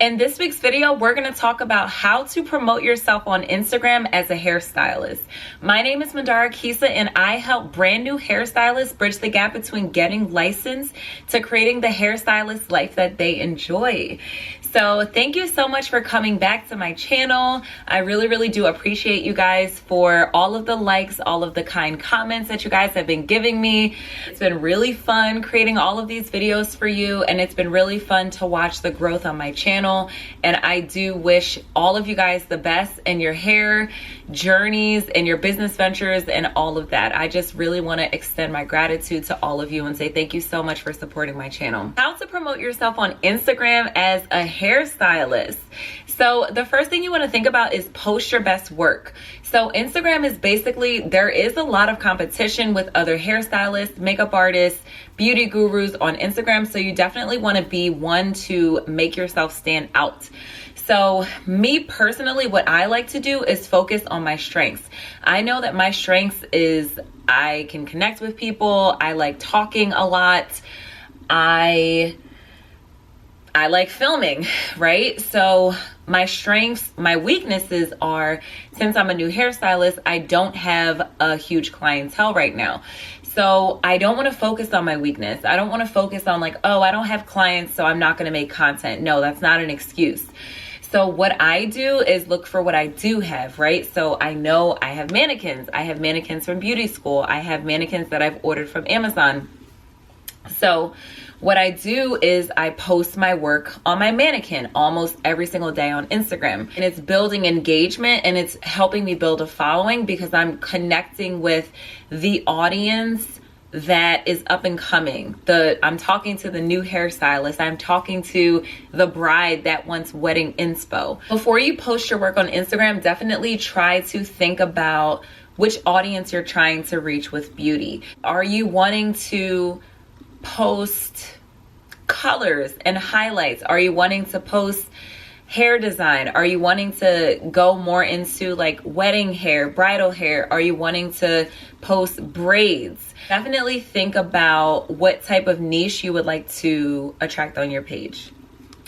In this week's video, we're going to talk about how to promote yourself on Instagram as a hairstylist. My name is Mandara Kisa, and I help brand new hairstylists bridge the gap between getting licensed to creating the hairstylist life that they enjoy. So thank you so much for coming back to my channel. I really do appreciate you guys for all of the likes, all of the kind comments that you guys have been giving me. It's been really fun creating all of these videos for you, and it's been really fun to watch the growth on my channel. And I do wish all of you guys the best in your hair journeys and your business ventures and all of that. I just really want to extend my gratitude to all of you and say thank you so much for supporting my channel. How to promote yourself on Instagram as a hairstylist. So the first thing you want to think about is post your best work. So Instagram is basically, there is a lot of competition with other hairstylists, makeup artists, beauty gurus on Instagram. So you definitely want to be one to make yourself stand out. So me personally, what I like to do is focus on my strengths. I know that my strengths is I can connect with people. I like talking a lot. I like filming, right? So my strengths, my weaknesses are, since I'm a new hairstylist, I don't have a huge clientele right now. So I don't want to focus on my weakness. I don't want to focus on like, oh, I don't have clients, so I'm not going to make content. No, that's not an excuse. So what I do is look for what I do have, right? So I know I have mannequins. I have mannequins from beauty school. I have mannequins that I've ordered from Amazon. So what I do is I post my work on my mannequin almost every single day on Instagram. And it's building engagement and it's helping me build a following because I'm connecting with the audience that is up and coming. I'm talking to the new hairstylist. I'm talking to the bride that wants wedding inspo. Before you post your work on Instagram, definitely try to think about which audience you're trying to reach with beauty. Are you wanting to post colors and highlights? Are you wanting to post hair design? Are you wanting to go more into like wedding hair, bridal hair? Are you wanting to post braids? Definitely think about what type of niche you would like to attract on your page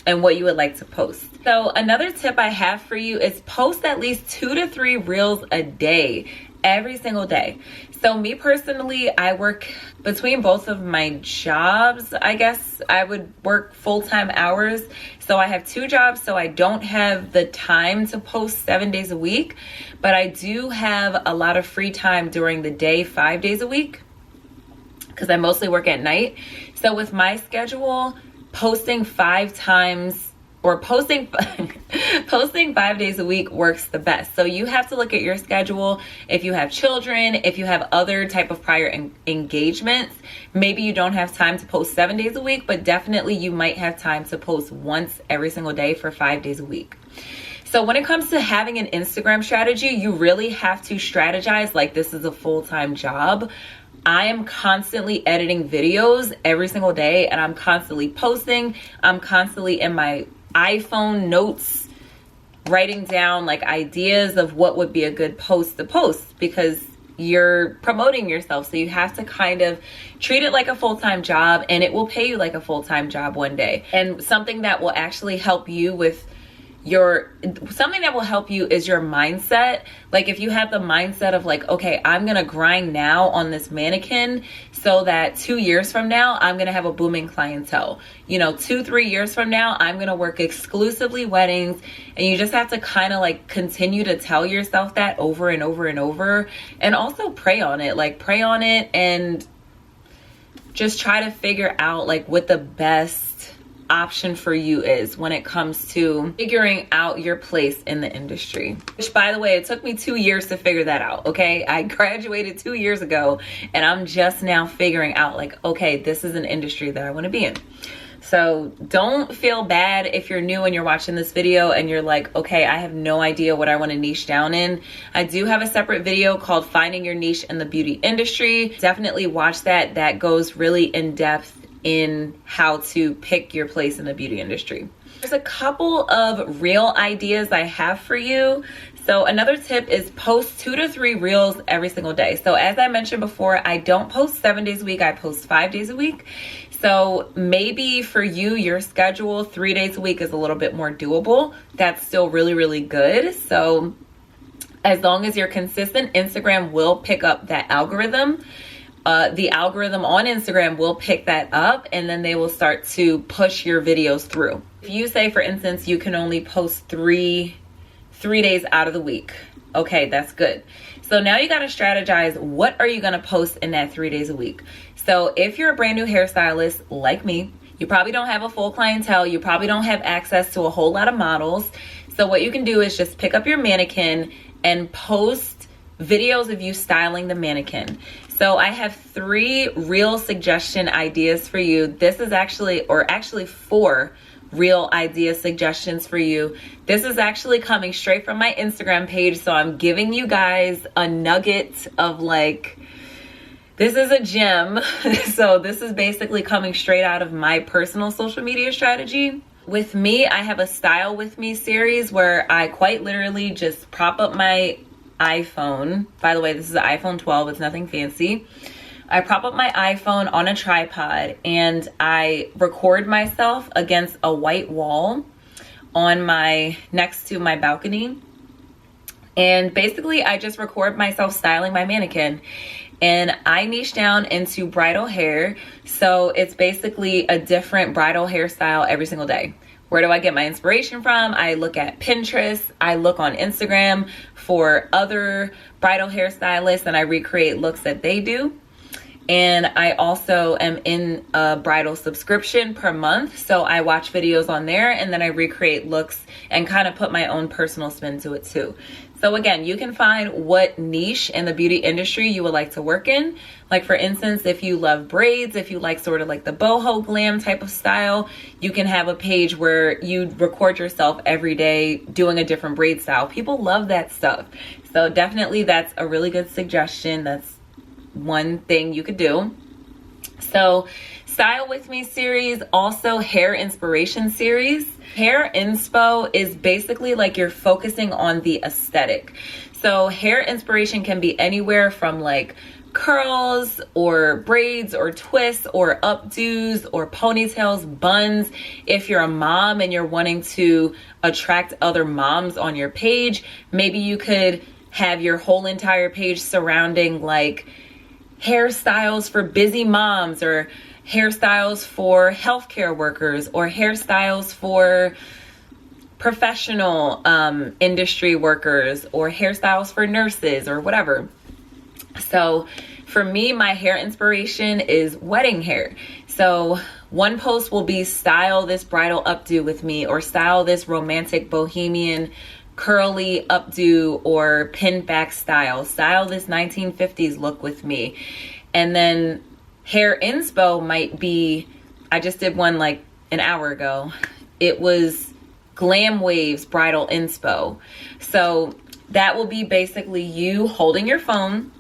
and what you would like to post. So another tip I have for you is post at least 2 to 3 reels a day, every single day. So me personally, I work between both of my jobs. I guess I would work full-time hours. So I have 2 jobs, so I don't have the time to post 7 days a week, but I do have a lot of free time during the day, 5 days a week, because I mostly work at night. So with my schedule, posting 5 times or posting 5 days a week works the best. So you have to look at your schedule. If you have children, if you have other type of prior engagements, maybe you don't have time to post 7 days a week, but definitely you might have time to post once every single day for 5 days a week. So when it comes to having an Instagram strategy, you really have to strategize like this is a full-time job. I am constantly editing videos every single day and I'm constantly posting. I'm constantly in my iPhone notes writing down like ideas of what would be a good post to post because you're promoting yourself. So you have to kind of treat it like a full-time job and it will pay you like a full-time job one day. And something that will actually help you with something that will help you is your mindset. Like if you have the mindset of like, okay, I'm going to grind now on this mannequin so that 2 years from now, I'm going to have a booming clientele. 2-3 years from now, I'm going to work exclusively weddings. And you just have to kind of like continue to tell yourself that over and over and over. And also pray on it and just try to figure out like what the best option for you is when it comes to figuring out your place in the industry. Which, by the way, it took me 2 years to figure that out, okay? I graduated 2 years ago and I'm just now figuring out like, okay, this is an industry that I want to be in. So don't feel bad if you're new and you're watching this video and you're like, okay, I have no idea what I want to niche down in. I do have a separate video called Finding Your Niche in the Beauty Industry. Definitely watch that. That goes really in depth in how to pick your place in the beauty industry. There's a couple of reel ideas I have for you. So another tip is post 2 to 3 reels every single day. So as I mentioned before, I don't post 7 days a week, I post 5 days a week. So maybe for you, your schedule 3 days a week is a little bit more doable. That's still really, really good. So as long as you're consistent, Instagram will pick up that algorithm. The algorithm on Instagram will pick that up, and then they will start to push your videos through. If you say, for instance, you can only post three days out of the week. Okay, that's good. So now you got to strategize, what are you going to post in that 3 days a week? So if you're a brand new hairstylist like me, you probably don't have a full clientele. You probably don't have access to a whole lot of models. So what you can do is just pick up your mannequin and post videos of you styling the mannequin. So I have 3 reel suggestion ideas for you. This is actually 4 real idea suggestions for you. This is actually coming straight from my Instagram page. So I'm giving you guys a nugget of like, this is a gem. So this is basically coming straight out of my personal social media strategy. With me, I have a Style With Me series where I quite literally just prop up my iPhone. By the way, this is an iPhone 12. It's nothing fancy. I prop up my iPhone on a tripod and I record myself against a white wall next to my balcony. And basically I just record myself styling my mannequin. And I niche down into bridal hair. So it's basically a different bridal hairstyle every single day. Where do I get my inspiration from? I look at Pinterest. I look on Instagram for other bridal hairstylists and I recreate looks that they do. And I also am in a bridal subscription per month. So I watch videos on there and then I recreate looks and kind of put my own personal spin to it too. So again, you can find what niche in the beauty industry you would like to work in. Like for instance, if you love braids, if you like sort of like the boho glam type of style, you can have a page where you record yourself every day doing a different braid style. People love that stuff. So definitely that's a really good suggestion. That's one thing you could do. So Style With Me series, also hair inspiration series. Hair inspo is basically like you're focusing on the aesthetic. So hair inspiration can be anywhere from like curls or braids or twists or updos or ponytails, buns. If you're a mom and you're wanting to attract other moms on your page, maybe you could have your whole entire page surrounding like hairstyles for busy moms or hairstyles for healthcare workers or hairstyles for professional industry workers or hairstyles for nurses or whatever. So for me, my hair inspiration is wedding hair. So one post will be style this bridal updo with me or style this romantic bohemian curly updo or pinned back style this 1950s look with me. And then hair inspo might be, I just did one like an hour ago. It was Glam Waves bridal inspo. So that will be basically you holding your phone,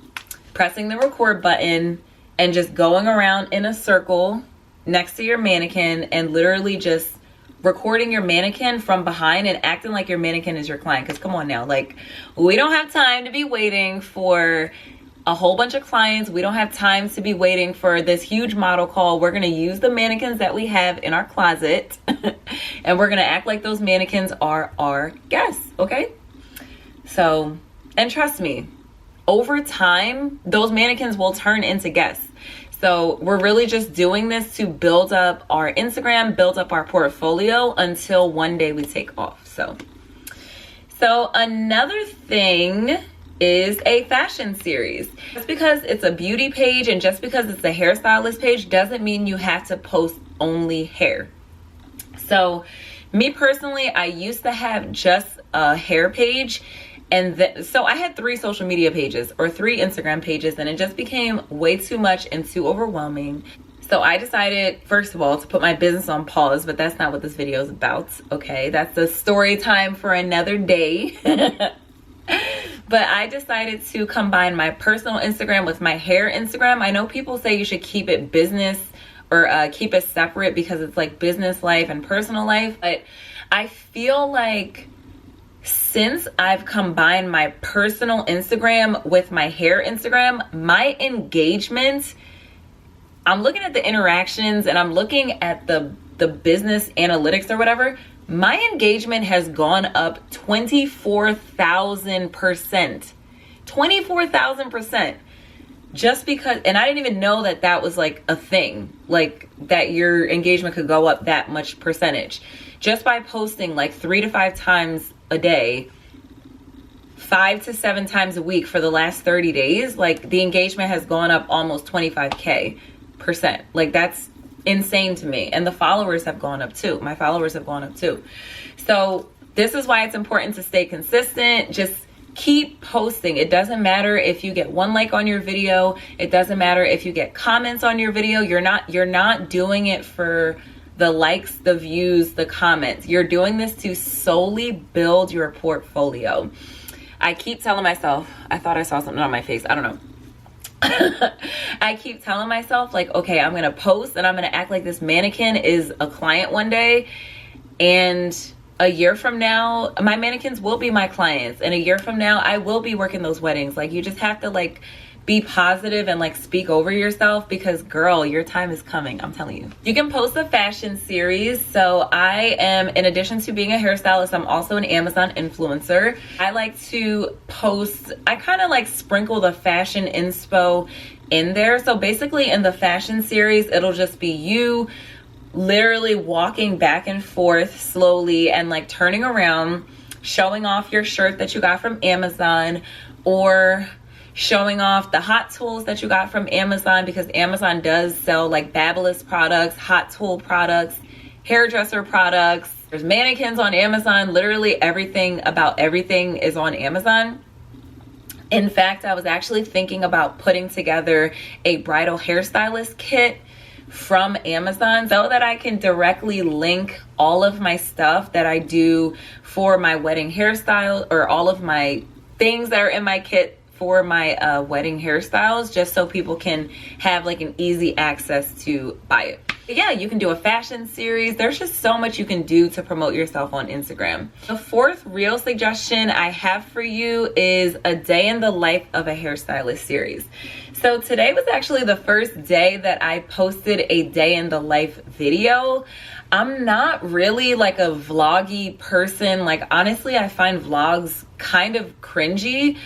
pressing the record button, and just going around in a circle next to your mannequin and literally just recording your mannequin from behind and acting like your mannequin is your client. Because come on now, like we don't have time to be waiting for a whole bunch of clients. We don't have time to be waiting for this huge model call. We're going to use the mannequins that we have in our closet and we're going to act like those mannequins are our guests. Okay. So, and trust me, over time, those mannequins will turn into guests. So we're really just doing this to build up our Instagram, build up our portfolio until one day we take off. So another thing is a fashion series. Just because it's a beauty page and just because it's a hairstylist page doesn't mean you have to post only hair. So me personally, I used to have just a hair page. And so I had 3 social media pages or 3 Instagram pages and it just became way too much and too overwhelming. So I decided, first of all, to put my business on pause, but that's not what this video is about. Okay, that's a story time for another day. But I decided to combine my personal Instagram with my hair Instagram. I know people say you should keep it business or keep it separate because it's like business life and personal life. But I feel like since I've combined my personal Instagram with my hair Instagram, my engagement, I'm looking at the interactions and I'm looking at the business analytics or whatever. My engagement has gone up 24,000%. 24,000%. Just because, and I didn't even know that that was like a thing, like that your engagement could go up that much percentage. Just by posting like 3 to 5 times a day, 5 to 7 times a week for the last 30 days, like the engagement has gone up almost 25%. Like that's insane to me. And the followers have gone up too. My followers have gone up too. So this is why it's important to stay consistent. Just keep posting. It doesn't matter if you get 1 like on your video. It doesn't matter if you get comments on your video. You're not doing it for the likes, the views, the comments. You're doing this to solely build your portfolio. I keep telling myself, I thought I saw something on my face. I don't know. I keep telling myself like, okay, I'm going to post and I'm going to act like this mannequin is a client one day. And a year from now, my mannequins will be my clients. And a year from now, I will be working those weddings. Like you just have to like be positive and like speak over yourself because girl, your time is coming. I'm telling you. You can post a fashion series. So I am, in addition to being a hairstylist, I'm also an Amazon influencer. I like to post, I kind of like sprinkle the fashion inspo in there. So basically in the fashion series, it'll just be you literally walking back and forth slowly and like turning around, showing off your shirt that you got from Amazon, or showing off the hot tools that you got from Amazon, because Amazon does sell like Babyliss products, hot tool products, hairdresser products. There's mannequins on Amazon. Literally everything about everything is on Amazon. In fact, I was actually thinking about putting together a bridal hairstylist kit from Amazon so that I can directly link all of my stuff that I do for my wedding hairstyle, or all of my things that are in my kit for my wedding hairstyles, just so people can have like an easy access to buy it. But yeah, you can do a fashion series. There's just so much you can do to promote yourself on Instagram. The 4th reel suggestion I have for you is a day in the life of a hairstylist series. So today was actually the first day that I posted a day in the life video. I'm not really like a vloggy person. Like honestly, I find vlogs kind of cringy.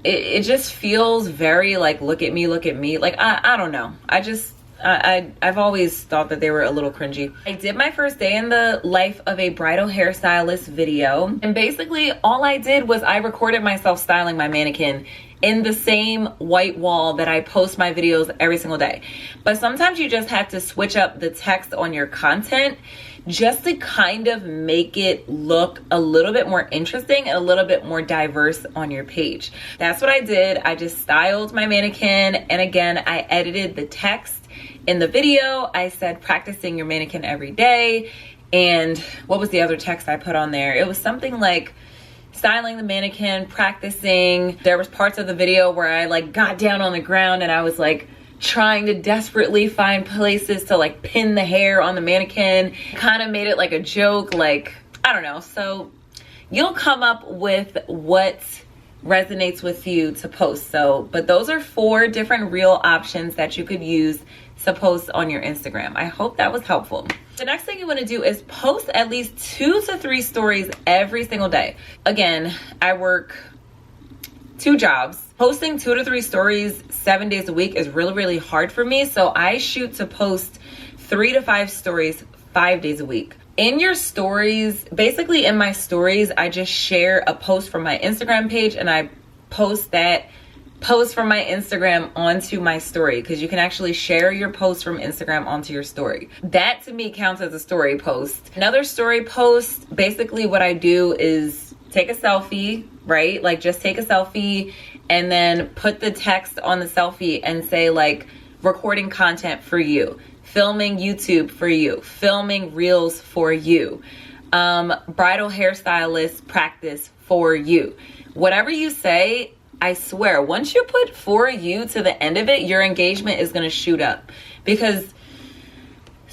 It just feels very like, look at me. Like, I don't know. I've always thought that they were a little cringy. I did my first day in the life of a bridal hairstylist video. And basically all I did was I recorded myself styling my mannequin in the same white wall that I post my videos every single day. But sometimes you just have to switch up the text on your content just to kind of make it look a little bit more interesting and a little bit more diverse on your page. That's what I did. I just styled my mannequin, and again, I edited the text in the video. I said practicing your mannequin every day. And what was the other text I put on there? It was something like styling the mannequin, practicing. There was parts of the video where I like got down on the ground and I was like trying to desperately find places to like pin the hair on the mannequin. Kind of made it like a joke, like, I don't know. So you'll come up with what resonates with you to post. So, but those are 4 different reel options that you could use to post on your Instagram. I hope that was helpful. The next thing you want to do is post at least 2 to 3 stories every single day. Again, I work 2 jobs. Posting 2 to 3 stories 7 days a week is really, really hard for me. So I shoot to post 3 to 5 stories 5 days a week. In your stories, basically in my stories, I just share a post from my Instagram page and I post that post from my Instagram onto my story, because you can actually share your post from Instagram onto your story. That to me counts as a story post. Another story post, basically what I do is take a selfie, right? Like just take a selfie and then put the text on the selfie and say like recording content for you, filming YouTube for you, filming reels for you, bridal hairstylist practice for you. Whatever you say, I swear, once you put for you to the end of it, your engagement is going to shoot up, because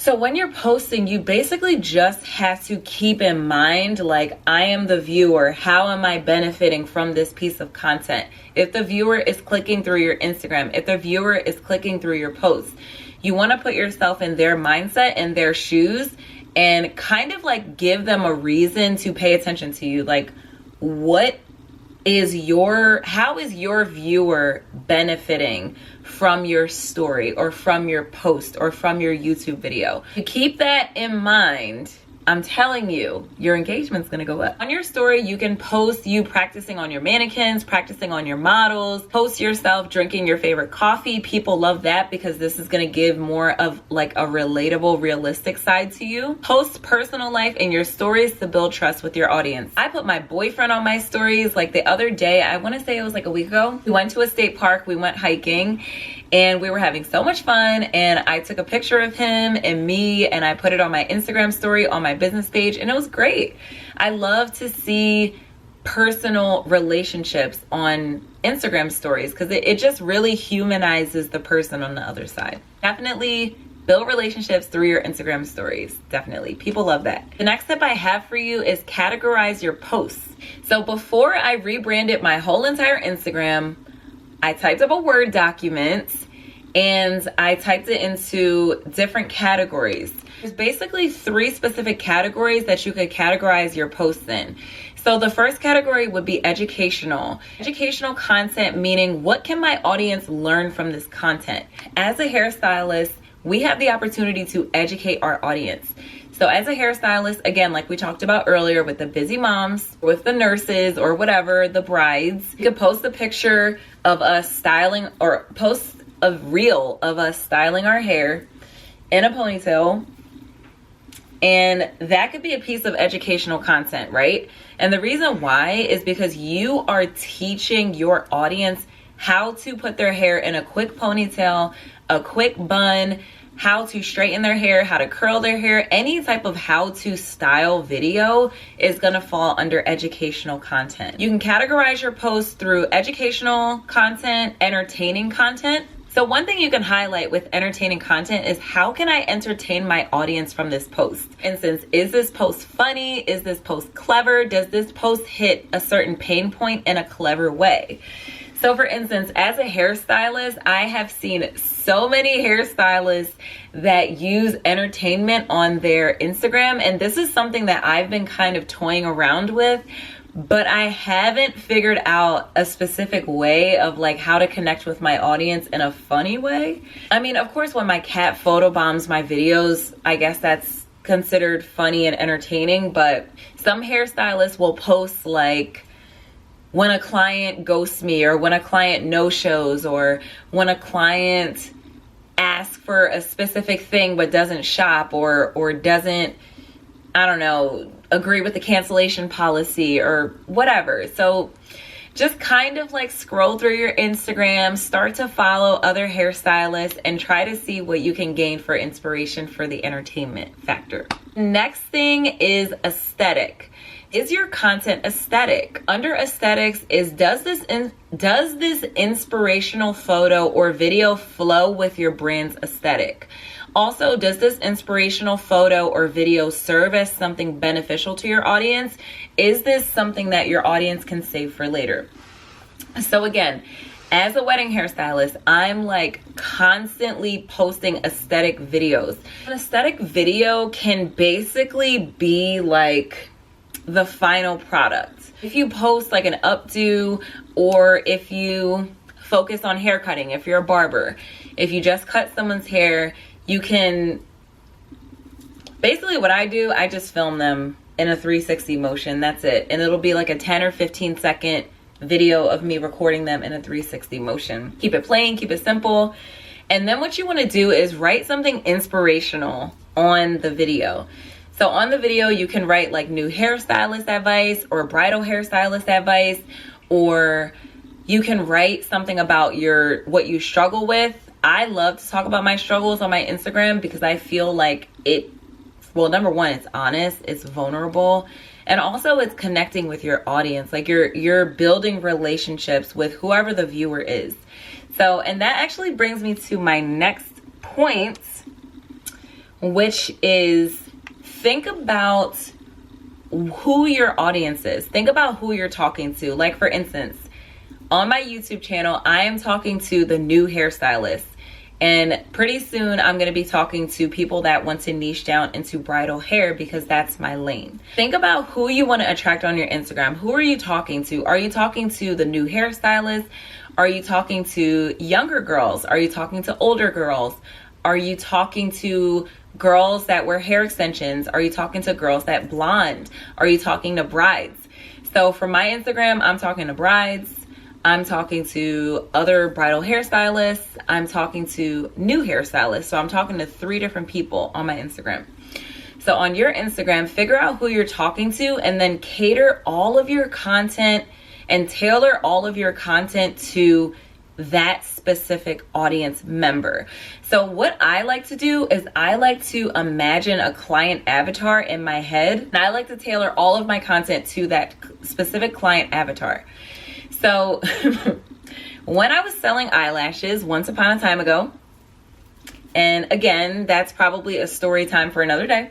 So when you're posting, you basically just have to keep in mind, like, I am the viewer. How am I benefiting from this piece of content? If the viewer is clicking through your Instagram, if the viewer is clicking through your posts, you want to put yourself in their mindset and their shoes and kind of like give them a reason to pay attention to you. Like, how is your viewer benefiting from your story or from your post or from your YouTube video? You keep that in mind, I'm telling you, your engagement's gonna go up. On your story, you can post you practicing on your mannequins, practicing on your models, post yourself drinking your favorite coffee. People love that because this is gonna give more of like a relatable, realistic side to you. Post personal life in your stories to build trust with your audience. I put my boyfriend on my stories like the other day. I wanna say it was like a week ago. We went to a state park, we went hiking, and we were having so much fun, and I took a picture of him and me and I put it on my Instagram story on my business page, and it was great. I love to see personal relationships on Instagram stories because it just really humanizes the person on the other side. Definitely build relationships through your Instagram stories. Definitely. People love that. The next tip I have for you is categorize your posts. So before I rebranded my whole entire Instagram, I typed up a Word document and I typed it into different categories. There's basically 3 specific categories that you could categorize your posts in. So the first category would be educational. Educational content, meaning what can my audience learn from this content? As a hairstylist, we have the opportunity to educate our audience. So as a hairstylist, again, like we talked about earlier with the busy moms, with the nurses or whatever, the brides, you could post a picture of us styling or post a reel of us styling our hair in a ponytail. And that could be a piece of educational content, right? And the reason why is because you are teaching your audience how to put their hair in a quick ponytail, a quick bun, how to straighten their hair, how to curl their hair. Any type of how to style video is gonna fall under educational content. You can categorize your posts through educational content, entertaining content. So one thing you can highlight with entertaining content is how can I entertain my audience from this post? For instance, is this post funny? Is this post clever? Does this post hit a certain pain point in a clever way? So for instance, as a hairstylist, I have seen so many hairstylists that use entertainment on their Instagram. And this is something that I've been kind of toying around with, but I haven't figured out a specific way of like how to connect with my audience in a funny way. I mean, of course, when my cat photobombs my videos, I guess that's considered funny and entertaining, but some hairstylists will post like, when a client ghosts me, or when a client no-shows, or when a client asks for a specific thing but doesn't shop, or doesn't, I don't know, agree with the cancellation policy or whatever. So just kind of like scroll through your Instagram, start to follow other hairstylists, and try to see what you can gain for inspiration for the entertainment factor. Next thing is aesthetic. Is your content aesthetic? Under aesthetics is does this inspirational photo or video flow with your brand's aesthetic? Also, does this inspirational photo or video serve as something beneficial to your audience? Is this something that your audience can save for later? So again, as a wedding hairstylist, I'm like constantly posting aesthetic videos. An aesthetic video can basically be like the final product. If you post like an updo, or if you focus on hair cutting, if you're a barber, if you just cut someone's hair, you can, basically what I do, I just film them in a 360 motion. That's it. And it'll be like a 10 or 15 second video of me recording them in a 360 motion. Keep it plain, keep it simple. And then what you want to do is write something inspirational on the video. So on the video, you can write like new hairstylist advice or bridal hairstylist advice, or you can write something about what you struggle with. I love to talk about my struggles on my Instagram because I feel like well, number one, it's honest, it's vulnerable, and also it's connecting with your audience. Like you're building relationships with whoever the viewer is. So, and that actually brings me to my next point, which is think about who your audience is. Think about who you're talking to. Like, for instance, on my YouTube channel, I am talking to the new hairstylist. And pretty soon I'm going to be talking to people that want to niche down into bridal hair because that's my lane. Think about who you want to attract on your Instagram. Who are you talking to? Are you talking to the new hairstylist? Are you talking to younger girls? Are you talking to older girls? Are you talking to girls that wear hair extensions? Are you talking to girls that blonde? Are you talking to brides? So for my Instagram, I'm talking to brides. I'm talking to other bridal hairstylists. I'm talking to new hairstylists. So I'm talking to 3 different people on my Instagram. So on your Instagram, figure out who you're talking to and then cater all of your content and tailor all of your content to that specific audience member. So what I like to do is I like to imagine a client avatar in my head, and I like to tailor all of my content to that specific client avatar. So when I was selling eyelashes once upon a time ago, and again, that's probably a story time for another day,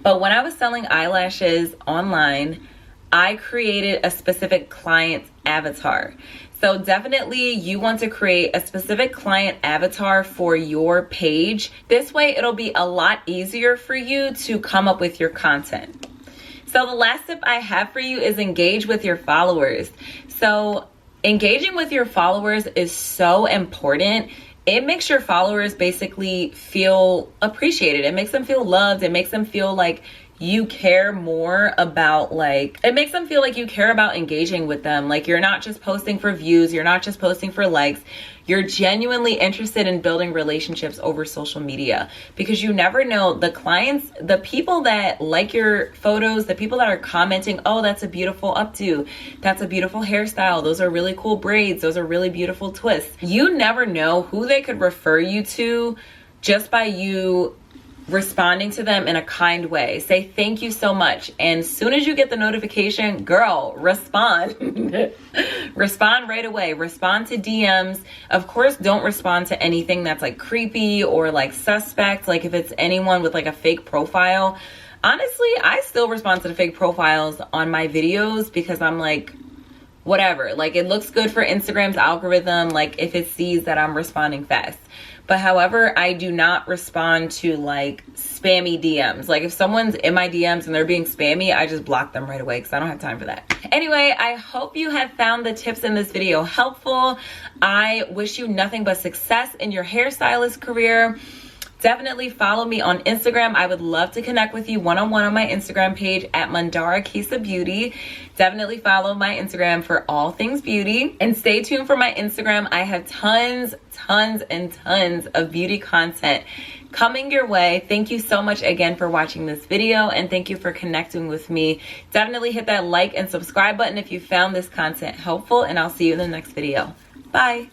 but when I was selling eyelashes online, I created a specific client avatar. So definitely you want to create a specific client avatar for your page. This way it'll be a lot easier for you to come up with your content. So the last tip I have for you is engage with your followers. So engaging with your followers is so important. It makes your followers basically feel appreciated. It makes them feel loved. It makes them feel like you care more about, like, it makes them feel like you care about engaging with them. Like, you're not just posting for views. You're not just posting for likes. You're genuinely interested in building relationships over social media, because you never know, the clients, the people that like your photos, the people that are commenting, oh, that's a beautiful updo, that's a beautiful hairstyle, those are really cool braids, those are really beautiful twists. You never know who they could refer you to just by you responding to them in a kind way. Say thank you so much, and as soon as you get the notification, girl, respond. Respond right away. Respond to DMs. Of course, don't respond to anything that's like creepy or like suspect. Like if it's anyone with like a fake profile, honestly, I still respond to the fake profiles on my videos because I'm like, whatever, like it looks good for Instagram's algorithm, like if it sees that I'm responding fast. But however, I do not respond to like spammy DMs. Like if someone's in my DMs and they're being spammy, I just block them right away because I don't have time for that. Anyway, I hope you have found the tips in this video helpful. I wish you nothing but success in your hairstylist career. Definitely follow me on Instagram. I would love to connect with you one-on-one on my Instagram page at Mandara Kisa Beauty. Definitely follow my Instagram for all things beauty. And stay tuned for my Instagram. I have tons of beauty content coming your way. Thank you so much again for watching this video, and thank you for connecting with me. Definitely hit that like and subscribe button if you found this content helpful, and I'll see you in the next video. Bye.